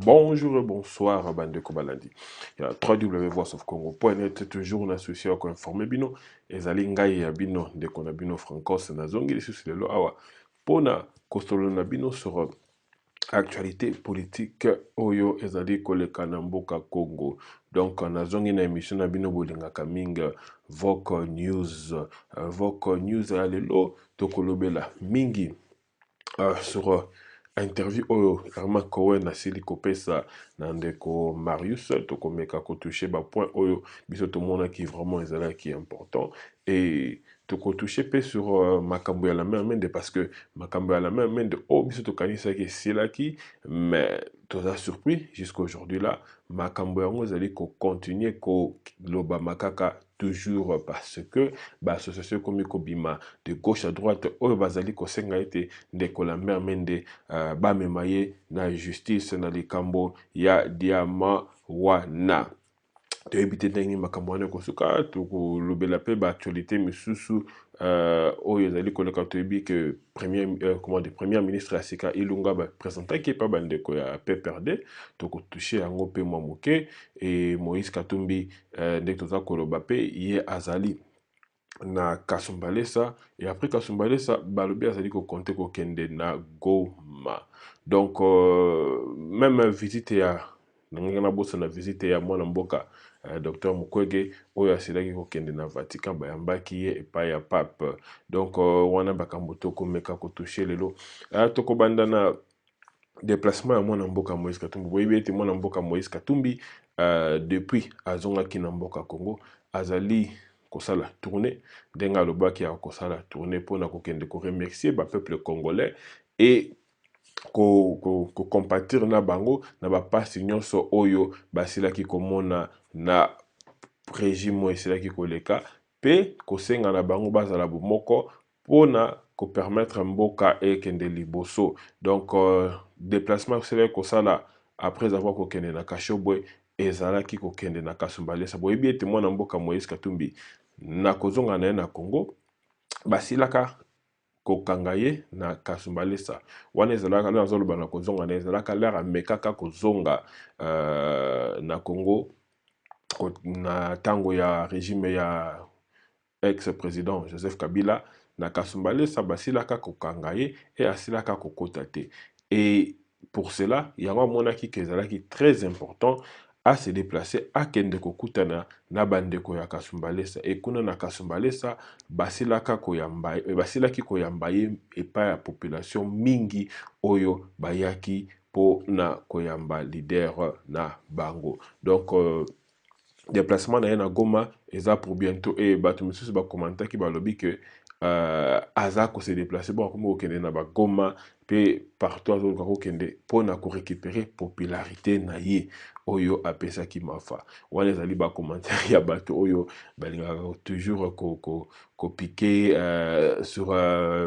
Bonjour et bonsoir, bande de Kobalandi. Il y a 3W.voiceofcongo.net, toujours un associé à informer bino. Ezali ngai ya bino de konabino francos na zongi les sous le awa. Pona kostolo na bino sur actualité politique oyo ezali koleka na mboka Congo. Donc na zongi na émission na bino bolinga kaminga Voko News. Voko News ya lelo tokolobela mingi sur interview oyo Herman Cohen asili kopesa na ndeko Marius tokomeka kotoucher ba point oyo biso tomona qui vraiment ezala qui est important et tokotoucher pe sur makambo ya la main mende parce que makambo ya la main mende oh biso tokanisa ki silaki mais toza surpris jusqu'à aujourd'hui là makambo yango ezali ko continuer ko loba makaka toujours parce que l'association comme Kobima de gauche à droite oyo bazali ko senga ete ndeko la mer mende bamemaye na justice na likambo ya diama wana toyebite ndenge makambo wana kosuka tokolobela pe baactualité misusu oyo ezali koleka toyebi ke premier ministre ya sika ilunga bapresentaki epa bandeko ya PPRD tokotouche yango mpe mwa moke e Moïse Katumbi ndenge toza koloba pe ye azali na Kasumbalesa et après Kasumbalesa balobi azali ko compter ko kende na Goma. Donc même visite ya na bossa na visite ya mwana mboka Dr Mukwege oyo asilaki ko kende na Vatican bayambaki ye epai ya pape. Donc wana bakambo toko meka ko toucher lelo toko banda na déplacement ya mwana mboka Moïse Katumbi boyebi ete mwana mboka Moïse Katumbi depuis azongaki na mboka Congo azali kosala tournée denga lobaki ya kosala tournée pona kokende ko remercier ba peuple congolais et ko compatir na bango na ba pasi nyonso oyo basilaki komona na régime esilaki koleka pe kosenga na bango bazala bomoko pona ko permettre mboka ekende liboso. Donc déplacement c'est kosala après avoir kokende na Kashobwe ezalaki kokende na Kasumbalesa boyebi ete mwana mboka Moïse Katumbi na kozonga na ye na Congo basilaka kokanga ye na Kasumbalesa wana ezalaka lera azoloba na kozonga na ezalaka lera amekaka kozonga na Congo na tango ya régime ya ex-président Joseph Kabila na Kasumbalesa basilaka kokanga ye et asilaka kokota te et pour cela yango monaki kezalaki très important à se déplacer à kende kokutana na bandeko ya Kasumbalesa et kuna na Kasumbalesa basilaka koyamba basilaki koyamba ye epa ya population mingi oyo bayaki po na koyamba leader na bango. Donc déplacement na ye na Goma eza pour bientôt et bato misusu ba commenter ki balobi que aza ko se déplacer bon comme okende na ba Goma pe partout azo ko kende pona ko récupérer popularité na ye oyo apesa ki mafa wana ezali ba commentaire ya bato oyo balinga toujours ko piquer sur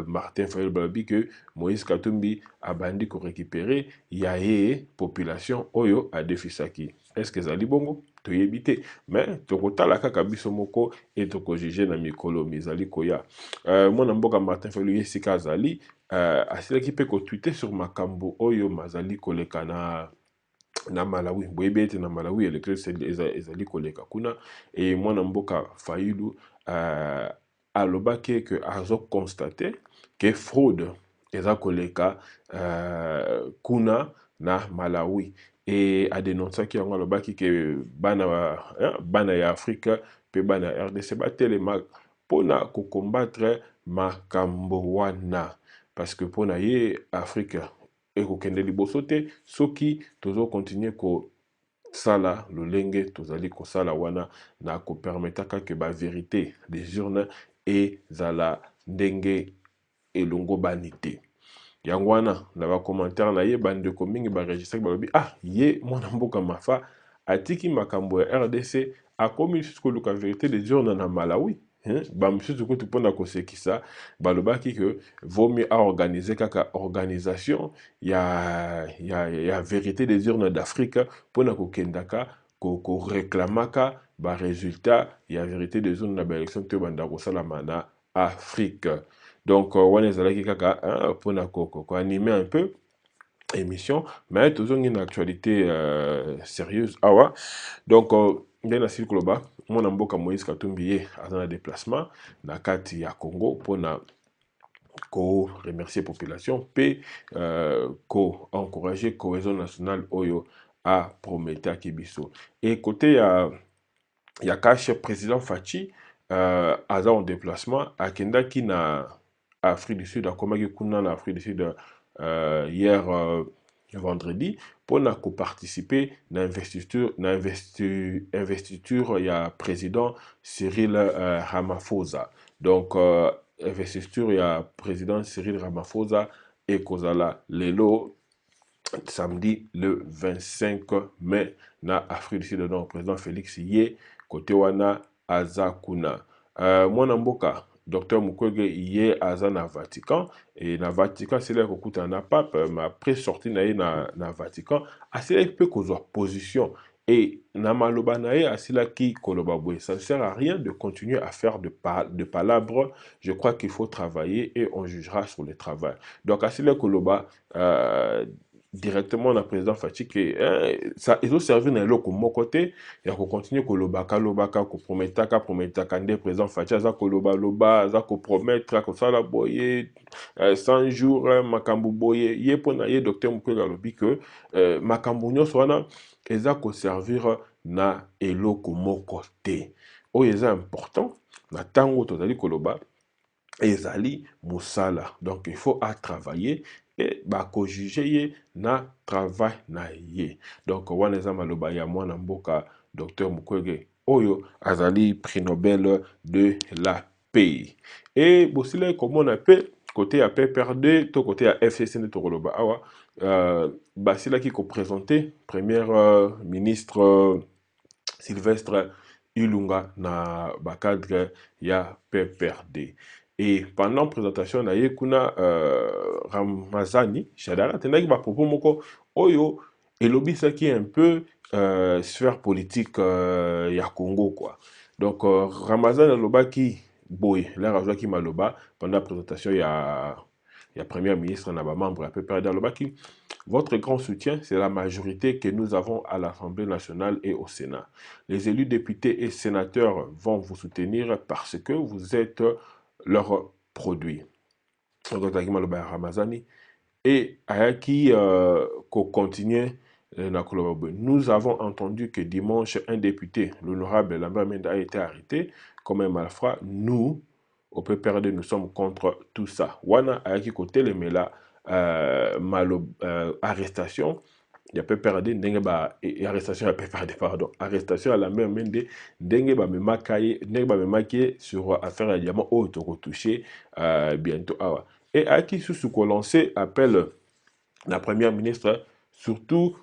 Martin Fayulu balobi que Moïse Katumbi abandi ko récupérer ya ye population oyo adefisaki. Est-ce que ezali bongo toyebite mais tokotala kaka biso moko et tokojuger na mikolo mizali koya mwana mboka Martin Fayulu yesika azali asilaki pe ko tweeter sur makambo oyo mazali koleka na Malawi boyebi ete na Malawi élection ezali koleka kuna et mwana mboka Fayulu alobaki que azo constater que fraude eza koleka kuna na Malawi et a dénoncé qu'il y a un baki que bana ya Afrique pe bana RDC batelema pona ko combattre makambo wana parce que pona ye Afrique et ko kende liboso te soki tozo continuer ko sala lolenge tozali ko sala wana na ko permetaka que ba vérité des urnes et zala ndenge elongo banité yango wana na ba commentaire na ye bandeko mingi ba registre balobi ah ye mwana mboka mafa atiki makambo ya RDC akomi jusqu'au luka vérité des urnes na Malawi ba misusu ko tupona ko sekisa balobaki que vaut mieux organiser kaka organisation ya vérité des urnes d'Afrique pona ko kendaka ko réclamaka ba résultat ya vérité des urnes na ba élection to banda ko salama na Afrique. Donc, on est allé pour animer un peu émission mais toujours une actualité sérieuse awa donc nde na sili koloba mwana mboka Moïse Katumbi ye aza na déplacement na kati ya Congo mpona ko remercier population pe ko encourager cohésion nationale oyo a prometaki biso et côté ya cache président Fachi aza en déplacement akendaki na Afrique du Sud akomaki kuna na Afrique du Sud hier vendredi pour participer à investiture ya président Cyril Ramaphosa. Donc investiture ya président Cyril Ramaphosa et kozala lelo samedi le 25 mai na Afrique du Sud. Donc président Félix Yé côté wana azakuna mwana mboka Docteur Mukwege yé aza na Vatican et na Vatican c'est là kokuta na pape mais après sorti na na Vatican asila peut kozwa position et na maloba na ye asila ki koloba boye ça ne sert à rien de continuer à faire de palabres. Je crois qu'il faut travailler et on jugera sur le travail. Donc asila koloba directement na président Fachi que ça ils ont servi na eloko moko te ya ko continuer kolobaka lobaka ko prometaka nde président Fachi aza koloba loba aza ko promettre ko sala boye 100 jours makambu boye ye pona ye docteur Mukwege alobi que makambu nyonso wana eza ko servir na eloko moko te oyo eza important na tango tozali koloba ezali musala donc il faut à travailler et bako juger ye na travail na ye donc wana eza maloba ya mwana mboka docteur Mukwege oyo azali prix Nobel de la paix et bosila komona pe côté ya PPRD to côté ya FCC ne tokoloba awa basila ki ko présenter premier ministre Sylvestre Ilunga na bakadre ya PPRD. Et pendant la présentation, na ye kuna Ramazani, Shadara, tenaki ba propos moko oyo elobi ça qui est un peu sphère politique ya Congo quoi. Donc Ramazani aloba ki boy, là rajoua ki maloba pendant la présentation il y a premier ministre na ba membre à PPRD aloba ki votre grand soutien, c'est la majorité que nous avons à l'Assemblée nationale et au Sénat. Les élus députés et sénateurs vont vous soutenir parce que vous êtes leurs produits. Et Ayaki continue. Nous avons entendu que dimanche, un député, l'honorable Lambert Mende, a été arrêté comme un malfrat. Nous, au PPRD, nous sommes contre tout ça. Wana Ayaki côté les mela arrestation. Il y a PPRD, arrestation à PPRD, pardon. Arrestation à la même Mende, ndenge ba me makaye sur affaire à diamant au toko touché bientôt. Et à qui sous qu'on lancé appel la première ministre, surtout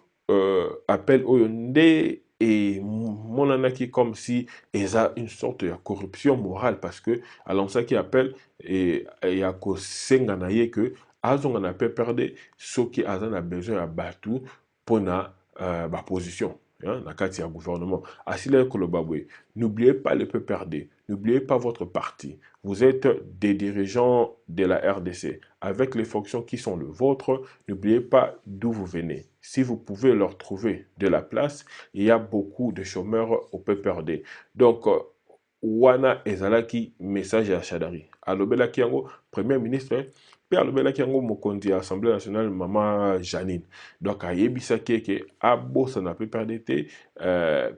appel au Yonde et monanaki comme si il a une sorte de corruption morale parce que à l'ancien qui appelle et à ko senganaye que azon on a PPRD ce qui a besoin à Batou pour na ba position na kati ya gouvernement asile kolobabwe. N'oubliez pas le PPRD, n'oubliez pas votre parti. Vous êtes des dirigeants de la RDC avec les fonctions qui sont les vôtres. N'oubliez pas d'où vous venez. Si vous pouvez leur trouver de la place, il y a beaucoup de chômeurs au PPRD. Donc wana ezalaki message à Shadari alobelaki yango premier ministre pe alobelaki yango mokonzi ya Assemblée nationale mama Janine. Donc ayebisaki ke abosa na PPRD te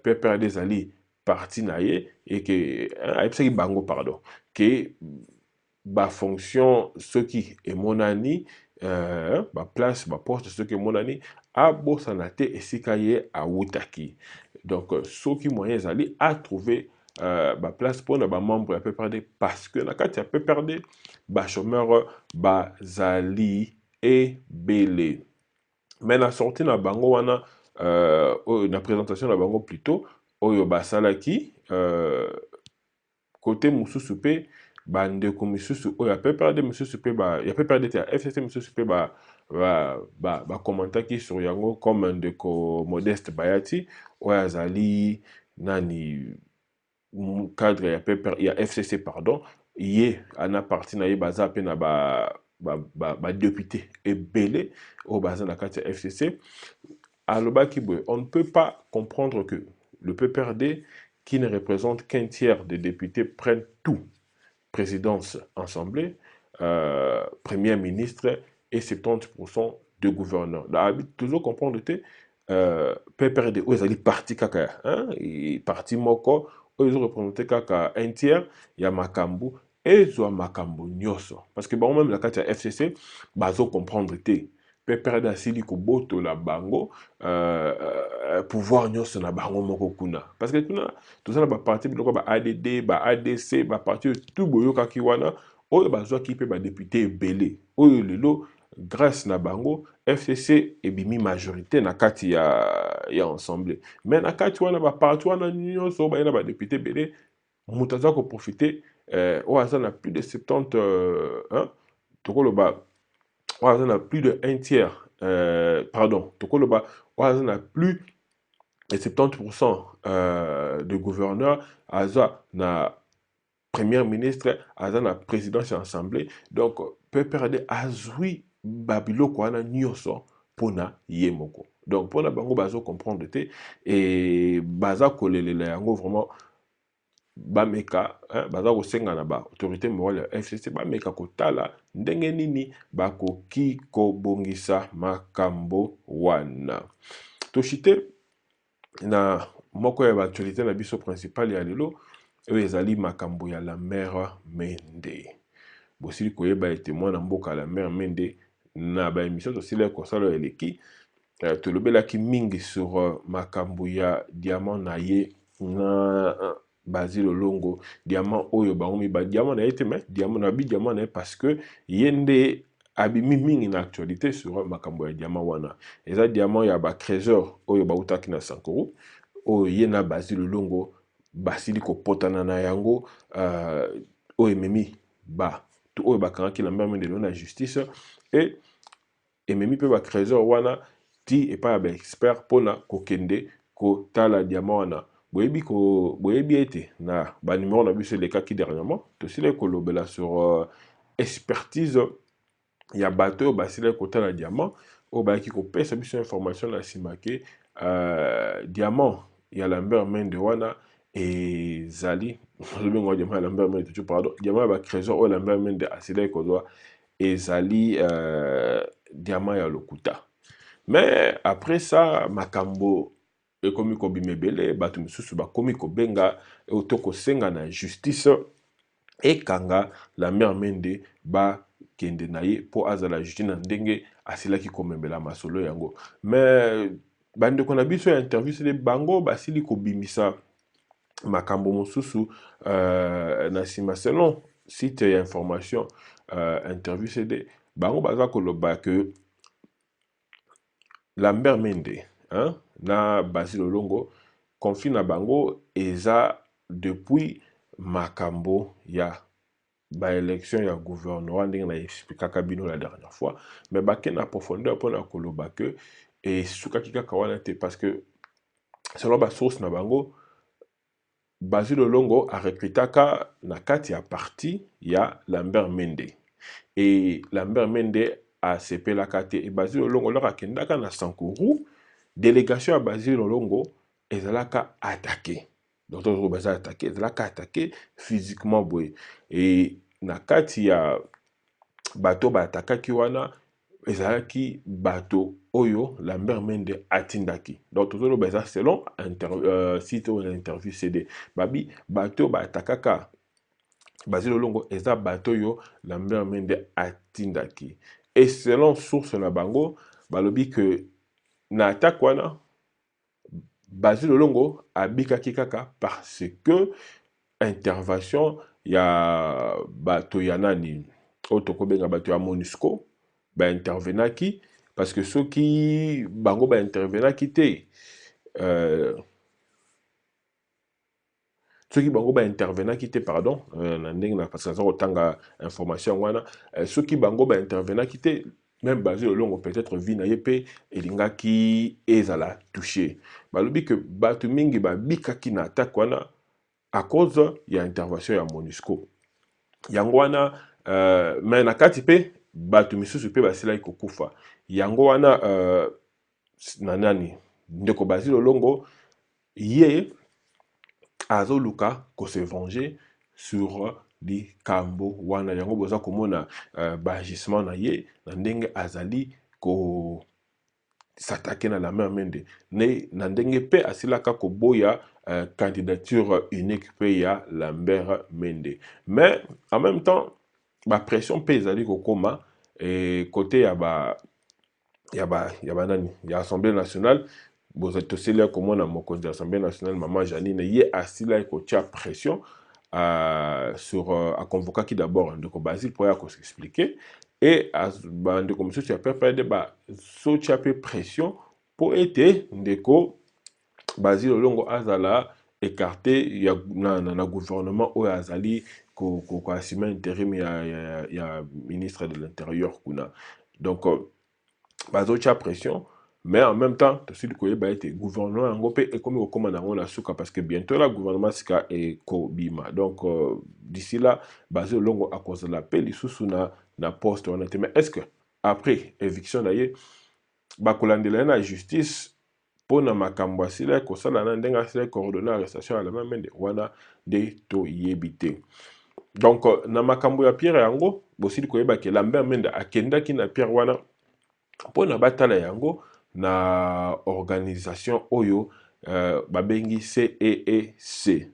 PPRD ezali parti na ye et que ayebisaki bango pardon que ba fonction ceux qui est monani ba place ba poste ceux qui est monani abosa na te esika ye awutaki. Donc ceux qui moyens ezali à trouver ba place pour na ba membre ya PPRD parce que na kati ya PPRD ba chômeur ba zali et belé. Mais la sortie na bango wana na présentation na bango plutôt oyo ba salaki côté mususu pe bandeko misusu oyo ya PPRD misusu pe ba ya PPRD te ya FCC misusu pe ba commentaki sur yango comme ndeko Modeste Bayati oyo azali nani cadre ya FCC pardon ye ana parti na ye baza pe na député ebele au bazin na kati ya FCC alobaki boye on ne peut pas comprendre que le PPRD qui ne représente qu'un tiers des députés prenne tout, présidence, assemblée, premier ministre et 70% de gouverneurs. Là, toujours comprendre que PPRD, où ils allaient parti kaka, hein, parti moko, où ils ont représenté kaka un tiers, il y a Makambu, et ils ont Makambu nyoso. Parce que bon, même la carte FCC, bazo comprendre te. PPRD asili koboto la bango, pouvoir nyoso na bango moko kuna. Parce que kuna, tout ça, ba parti, ba ADD, ba ADC, ba parti, tout boyo kakiwana, oyo bazwa ki pe ba député belé. Oyo lelo, grâce na bango, FCC ebimi majorité na kati ya ensemble. Mais na kati wana ba parti wana nyonso ba yana ba député belé, mutaza ko profiter o aza na plus de 70 hein, tokoloba o aza na plus de un tiers pardon, tokoloba o aza na plus de 70% de gouverneurs aza na premier ministre aza na présidence ya assemblée. Donc PPRD azwi babiloko wana nyonso pona ye moko. Donc pona bango bazo comprendre te et baza kolelela yango vraiment bameka hein, baza kosenga na ba autorité morale ya FCC bameka kotala ndenge nini bakoki kobongisa makambo wana. Toshite na moko ya actualité na biso principale ya lelo oyo ezali makambo ya la mère Mende. Bosili koyeba ete mwana mboka la mère Mende na ba émission tosili kosala eleki tolobelaki mingi sur makambo ya diamant na ye na Basile Longo, diamant oyo bangomi ba diamant na été mais diamant na bi diamant na parce que yende abimi mingi na actualité sur makambo ya diamant wana. Eza diamant ya ba trésor oyo ba utaki na Sankuru oyo yena Basile Longo basili ko potana na yango oyo memi ba tout oyo bakangaki na mère de la justice et ememi pe ba trésor wana ti et pas ba expert pona kokende ko tala diamant wana. Boyebi ete na ba numéro na biso elekaki dernièrement tosile kolobela sur expertise ya bato oyo basile kotala diamant oyo bayaki kopesa biso information na nsima ke diamant ya Lambert Mende wana ezali diamant ya Lambert Mende toujours pardon diamant ya ba trésor oyo Lambert Mende asile kozwa ezali diamant ya lokuta. Mais après ça makambo ekomi kobimebele bato misusu bakomi kobenga otoko senga na justice ekanga la mère Mende ba kende na ye po azala justice na ndenge asilaki komembela masolo yango. Mais bandeko na biso ya interview sele bango basili kobimisa makambo mosusu na nsima selon site ya information interview CD bango baza koloba que Lambert Mende hein, na Basile Longo confie na bango eza depuis makambo ya ba élection ya gouvernement ndenge na expliquaka bino la dernière fois mais bake na profondeur pona koloba que et sukaki kaka wana te parce que selon ba source na bango Basile Longo a recrutaka na kati ya parti ya Lambert Mende et Lambert Mende a sepelaka te et Basile Longo lora kendaka na Sankuru délégation à Basile Longo ezalaka attaqué. Donc baza attaqué, ezalaka attaqué physiquement boy et na kati ya bato ba attaquaki wana ezalaki bato oyo Lambert Mende atindaki. Donc toujours baza selon site on interview CD babi bato ba attaquaka Basile Longo eza bato yo Lambert Mende atindaki. Et selon source na bango balobi que na attaque wana Basile Longo abikaki kaka parce que intervention ya bato ya nani otoko benga bato ya MONUSCO ba intervenaki parce que ceux qui bango ba intervenaki te ceux qui bango ba intervenaki te pardon na ndenge na parce que ça otanga information wana ceux qui bango ba intervenaki te même Basile Longo peut-être vi na yepe elingaki ezala touché balobi que bato mingi ba bikaki na attaque wana à cause ya intervention ya MONUSCO yango wana mais na kati pe bato misusu pe basila kokufa yango wana nanani ndeko Basil Olongo ye azoluka ko se venger sur likambo wana yango boza komona bagissement na ye na ndenge azali ko s'attaquer na la main mende na ndenge pe asilaka ko boya candidature unique pe ya Lambert Mende. Mais en même temps ba pression pe ezali kokoma et côté ya Assemblée nationale boza toseli komona mokonzi de l'Assemblée nationale Maman Janine ye asila ko tia pression sur a convoquer qui d'abord ndeko Basile pour ya ko s'expliquer et ndeko monsieur tu as peur de so tia pe pression pour être ndeko Basile Olongo azala écarté na gouvernement ou azali ko assumer intérim ya ministre de l'Intérieur kuna. Donc bazo tia pression. Mais en même temps, tu le gouvernement en Europe et comme on a souka parce que bientôt le gouvernement sera Kobima. Donc d'ici là, basé longo à cause de la paix, les sous na poste on était. Mais est-ce que après éviction d'ailleurs, bakolandela na justice pour na makambo asila ko sala na ndenga asila coordonner arrestation à la main de wana de to yebite. Donc na makambo ya Pierre yango, bosili koyeba ke Lambert Mende akenda ki na Pierre wana pour na batala yango na organisation oyo babengi CEEC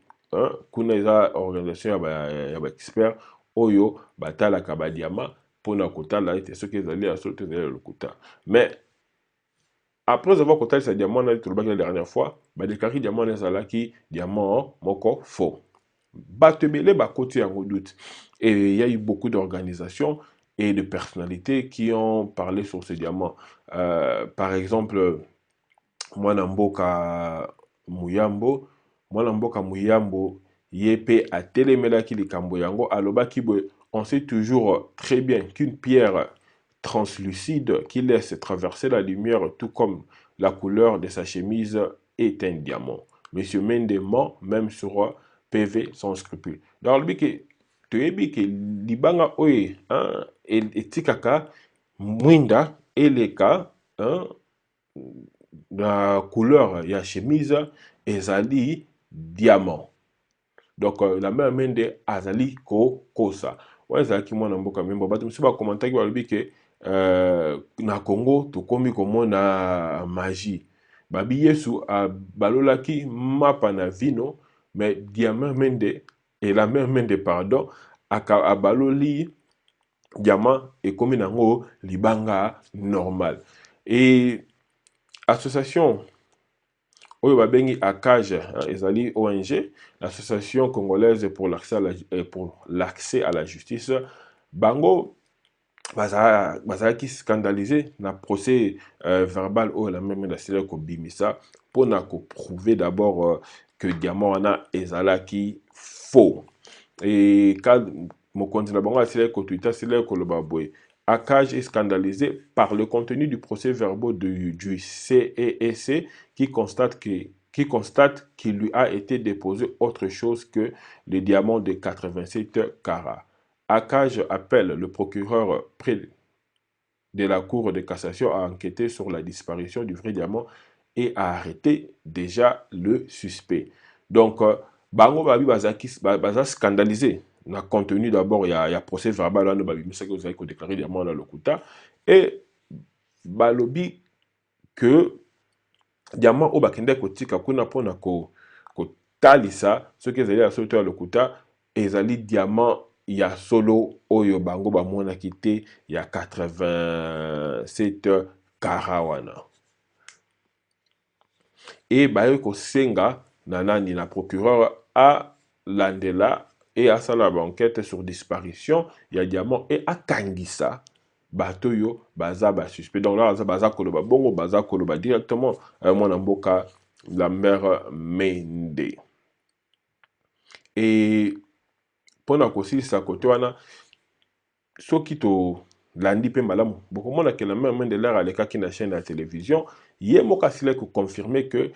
kuna eza organisation ya ba expert oyo batala ka ba diamant pona kotala ete soki ezali ya soto ezali lokuta. Mais après avoir kotala sa diamant na tout la dernière fois ba déclaré diamant ezalaki diamant moko faux. Batebele ba côté en doute et il y a eu beaucoup d'organisations et de personnalités qui ont parlé sur ce diamant. Par exemple, Mwanamboka Muyambo, Yepe a télémelaki likambo yango alobaki boy, on sait toujours très bien qu'une pierre translucide qui laisse traverser la lumière tout comme la couleur de sa chemise est un diamant. Monsieur Mendement, même sur PV sans scrupule. Donc, tu es que libanga oye et tikaka mwinda eleka la couleur ya chemise ezali diamant. Donc la même mende azali ko kosa. Ouais ezali mwana mboka membo bato misi ba commenter ba lobi ke na Congo to komi komona magie. Babi Yesu balolaki mapa na vino mais diamant mende et la même mende pardon a baloli diamant et comme nango libanga normal. Et association oyo babengi ACAJ ezali ONG, l'association congolaise pour l'accès à la justice, bango bazalaki scandalisé na procès verbal oyo la même nasila ko bimisa pour na ko prouver d'abord que diamant wana ezalaki faux. Et quand mokonzi na bango asila ko Twitter sila ko loba boy ACAJ est scandalisé par le contenu du procès verbal du CEEC qui constate qu'il lui a été déposé autre chose que le diamant de 87 carats. ACAJ appelle le procureur près de la Cour de cassation à enquêter sur la disparition du vrai diamant et à arrêter déjà le suspect. Donc, bango babi baza scandalisé. Na contenu d'abord il y a procès verbal là babi mais ça que vous avez déclaré diamant dans le lokuta et balobi que diamant au bakende kotika kuna pona ko talisa ce que ezali ya solo ya lokuta ezali diamant ya solo oyo bango ba mona kité ya 87 karawana et ba ko senga nanani na procureur a landela et à ça la enquête sur disparition il y a diamant et à kangisa bato yo baza ba suspect donc là baza koloba bongo baza koloba directement mwana mboka Lambert Mende et pona kosi sa côté wana soki to landi pe malamu bokomona que Lambert Mende l'air aleka ki na chaîne de télévision ye moka sila ko confirmer que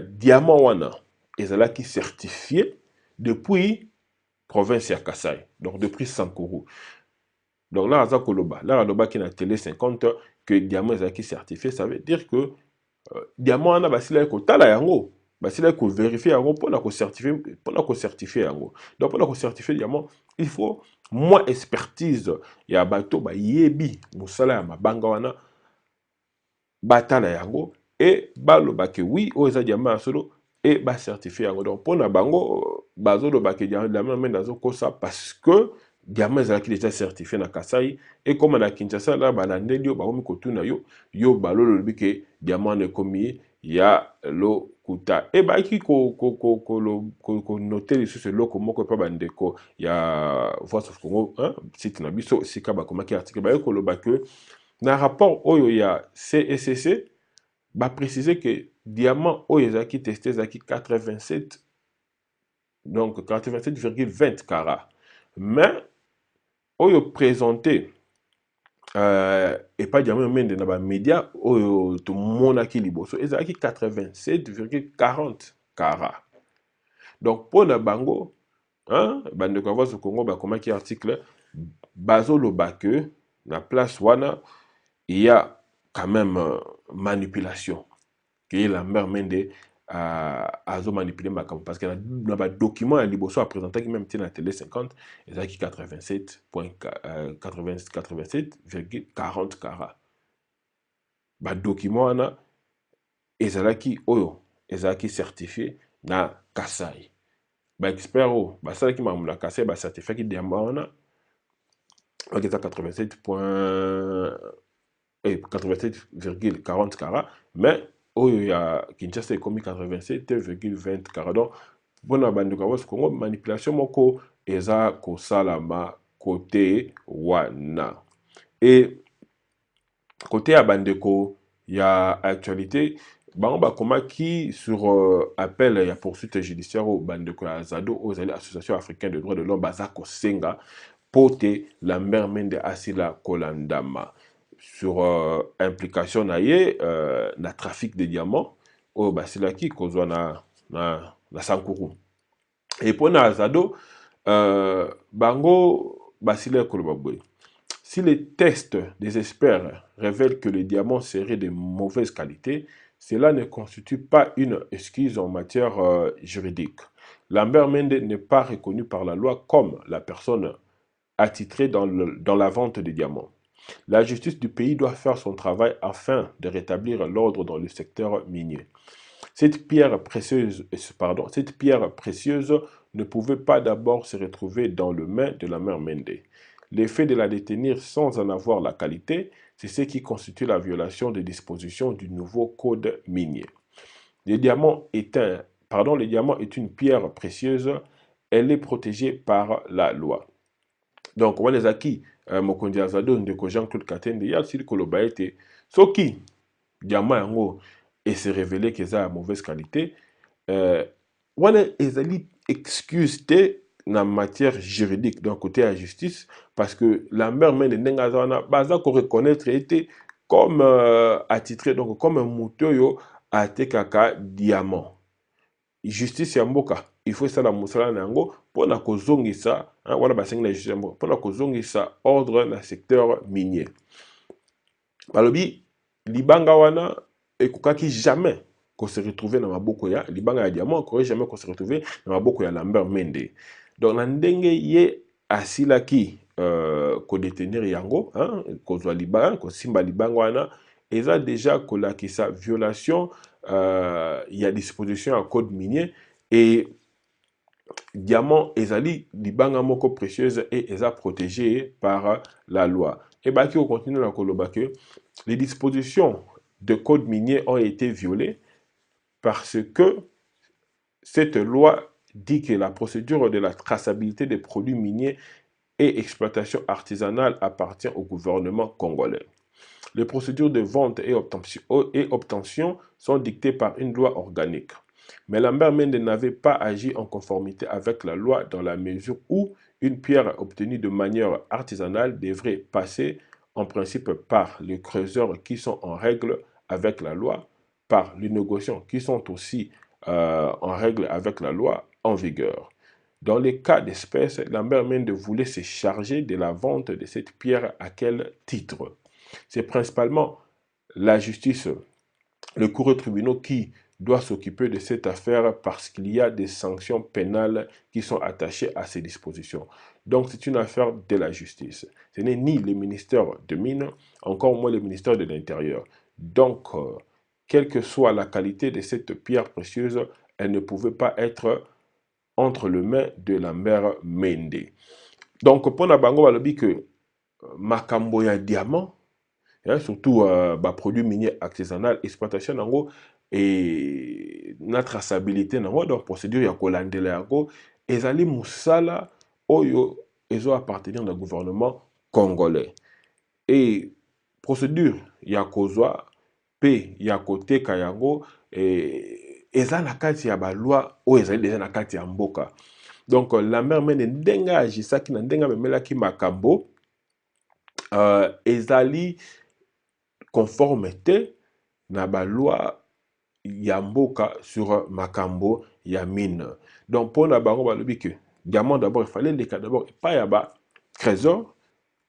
diamant wana ezalaki certifié depuis province ya Kasai, donc depuis Sankuru. Donc là, là, qui na télé 50 que diamant est certifié, ça veut dire que diamant na basila ko tala yango, basila ko vérifier yango pour ko certifier yango. Donc pour ko certifier diamant, il faut moins expertise ya bato ba yebi musala ya mabanga wana batala yango et baloba ke oui oza diamant solo et ba certifier yango. Donc pour na bango bazoloba ke diamant men dazo kosa parce que diamant ezalaki déjà certifié na Kasai et comme na Kinshasa là balandeli yo bakomi kotuna yo balolo lobi ke diamant ne komi ya lokuta et baki ko noter lisusu eloko moko pa bandeko ya Voice of Congo hein site na biso sika bakomaki article bayeko loba ke na rapport oyo ya CECC ba préciser que diamant oyo ezalaki testé ezalaki 87 donc 87,20 carats mais oyo présenté et pas diamant mende na ba média oyo to monaki liboso ezalaki 87,40 carats. Donc pour na bango hein bande ko Voice Congo ba komaki article bazoloba que na place wana il y a quand même manipulation que la mère Mende a manipulé ma campagne parce que dans le document à Liboso a présenté qui même tient la télé 50 et ça qui 87,40 carats. Ba document ana ezalaki oyo ezalaki certifié na Kasai. Ba expert o ba sala ki mamula Kasai ba certifié ki diamant ana ok 87,40 carats mais oyo ya Kinshasa ekomi 87,20 carats. Donc mpona bandeko ya Voice Congo manipulation moko eza kosalama côté wana et côté ya bandeko ya actualité bango bakomaki sur appel ya poursuite judiciaire au bandeko ya Zado aux association africaine de droits de l'homme baza kosenga pote la mère Mende asila kolandama sur implication na ye na trafic de diamants au basilaki kozwa na Sankuru et pour na Zado bango basila koloba boy. Si les tests des experts révèlent que les diamants seraient de mauvaise qualité, cela ne constitue pas une excuse en matière juridique. Lambert Mende n'est pas reconnu par la loi comme la personne attitrée dans la vente des diamants. La justice du pays doit faire son travail afin de rétablir l'ordre dans le secteur minier. Cette pierre précieuse ne pouvait pas d'abord se retrouver dans le main de la mère Mende. L'effet de la détenir sans en avoir la qualité, c'est ce qui constitue la violation des dispositions du nouveau code minier. Le diamant est une pierre précieuse, elle est protégée par la loi. Donc, on les acquis, Mokondi Azado, Ndeko Jean-Claude Katende, ya sili koloba ete, soki, diamant yango, et se révélé que ça a mauvaise qualité, on ezali excuse te na matière juridique d'un côté à justice parce que la mère Mende Nengazana baza ko reconnaître été comme attitré donc comme un motoyo a kaka diamant. Justice ya mboka il faut ça la musala nango pour na kozongisa wala basengi na justice pour na kozongisa ordre na secteur minier. Balobi libanga wana ekokaki jamais qu'on se retrouve dans maboko ya libanga ya diamant qu'on jamais qu'on se retrouve dans maboko ya Lambert Mende. Donc na ndenge ye asilaki ko détenir yango hein kozwa libanga ko simba libanga wana eza déjà kolakisa violation il y a disposition à code minier et diamant ezali libanga moko précieuse et eza protégé par la loi. Et baki on continue la koloba que les dispositions de code minier ont été violées parce que cette loi dit que la procédure de la traçabilité des produits miniers et exploitation artisanale appartient au gouvernement congolais. Les procédures de vente et obtention sont dictées par une loi organique. Mais Lambert Mende n'avait pas agi en conformité avec la loi dans la mesure où une pierre obtenue de manière artisanale devrait passer en principe par les creuseurs qui sont en règle avec la loi, par les négociants qui sont aussi en règle avec la loi en vigueur. Dans les cas d'espèce, Lambert Mende voulait se charger de la vente de cette pierre à quel titre? C'est principalement la justice, le cours aux tribunaux qui doit s'occuper de cette affaire parce qu'il y a des sanctions pénales qui sont attachées à ces dispositions. Donc c'est une affaire de la justice. Ce n'est ni le ministère de Mines, encore moins le ministère de l'Intérieur. Donc, quelle que soit la qualité de cette pierre précieuse, elle ne pouvait pas être entre les mains de la mère Mende. Donc, pour la bango, balobi que makambo ya diamant, surtout produits miniers artisanal, exploitation nango et la traçabilité nango, donc procédure ya kolandela yango, ezali musala oyo ezo appartenir au gouvernement congolais. Et procédure ya kozwa pe ya koteka yango eza na kati ya baloi oyo ezali déjà na kati ya mboka. Donc la mère Mende ndenge agisaki na ndenge amemelaki makambo ezali conforme te na baloi ya mboka sur makambo ya mine. Donc pour na bango balobi que diamant d'abord il fallait les cas d'abord pas ya ba trésor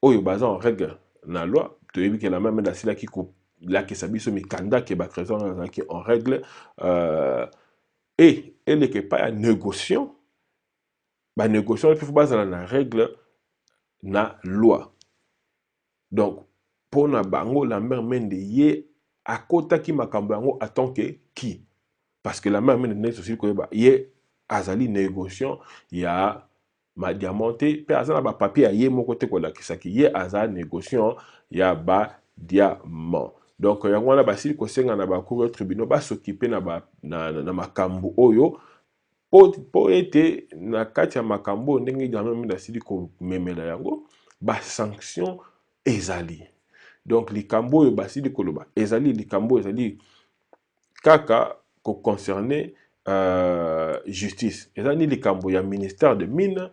oyo baza en règle na loi toyebi que la mère Mende asilaki ko lakisa biso mikanda ke ba trésor azalaki en règle et eleke pa ya négociant ba négociant il faut bazala na règle na loi. Donc pour na bango la mère Mende ye akotaki makambo yango en tant que qui? Parce que la mère Mende n'est aussi koyeba ye azali négociant ya ma diamanté pe azala ba papier ye moko te ko lakisaki ye azala négociant ya ba diamant. Donc yango wana basili kosenga na ba cour tribunaux ba s'occuper na ba na makambo oyo po ete na kati ya makambo ndenge diamant Mende asili ko memela yango ba sanction ezali. Donc likambo oyo basili koloba ezali likambo ezali kaka ko concerner justice. Ezali ni likambo ya ministère de mines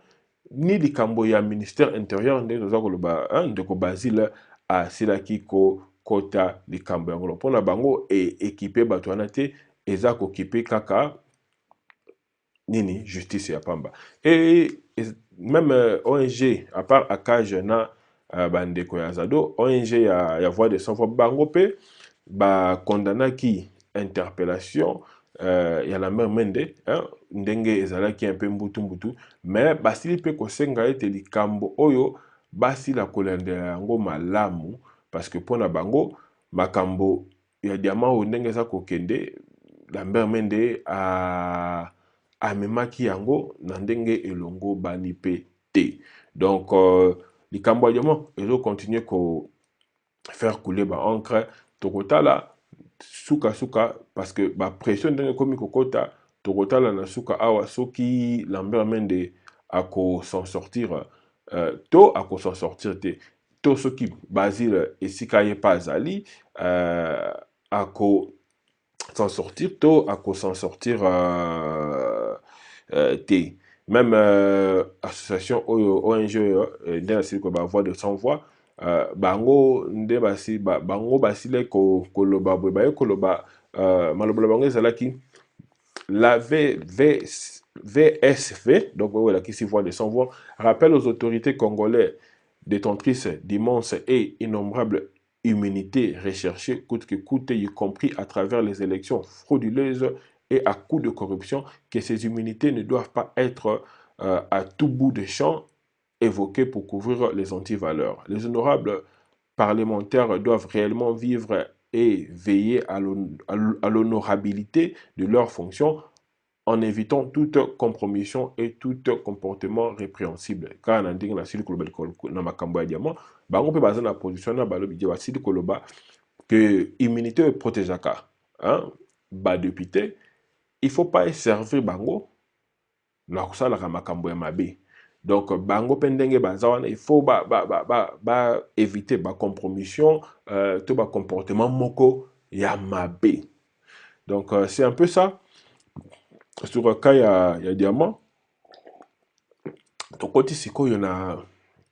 ni likambo ya ministère intérieur ndenge toza koloba ndeko Basile asilaki ko kota likambo yango mpona bango équipé bato wana te eza ko équipé kaka nini justice ya pamba. Et même ONG à part ACAJ na bandeko ya Zado, ONG ya voix de sans voix bango pe ba condamnaki interpellation ya la mère Mende ndenge ezalaki un peu mbutu mais basili pe kosenga ete likambo oyo basila kolandela yango malamu parce que pona bango makambo ya diamant o ndenge za kokende la mère Mende amemaki yango na ndenge elongo bani pe te. Donc likambo ya diamant ezo continuer ko faire couler ba encre tokotala suka parce que ba pression ndenge komi kokota tokotala na suka awa soki Lambert Mende ako s'en sortir to ako s'en sortir te to soki Basile esika ye pas azali ako s'en sortir to ako s'en sortir te. Même association ONG nde asili ko ba voix de sans voix bango nde basi bango basile koloba boye baye koloba malobola bango ezalaki la VSV donc voilà qui s'y voit de sans voix rappelle aux autorités congolaises détentrices d'immenses et innombrables immunités recherchées coûte que coûte y compris à travers les élections frauduleuses et à coup de corruption que ces immunités ne doivent pas être à tout bout de champ évoquées pour couvrir les antivaleurs. Les honorables parlementaires doivent réellement vivre et veiller à l'honorabilité de leurs fonctions en évitant toute compromission et tout comportement répréhensible. Car on dit que na makambo ya diamant, bango pe baza na position na balobi je basili koloba que immunité protégeaka, ba député, il faut pas servir bango na kusala ka makambo ya mabe. Donc bango pendenge bazawana il faut éviter ba compromission tout ba comportement moko ya mabe. Donc c'est un peu ça sur le cas ya diamant. Donc côté sikoyo na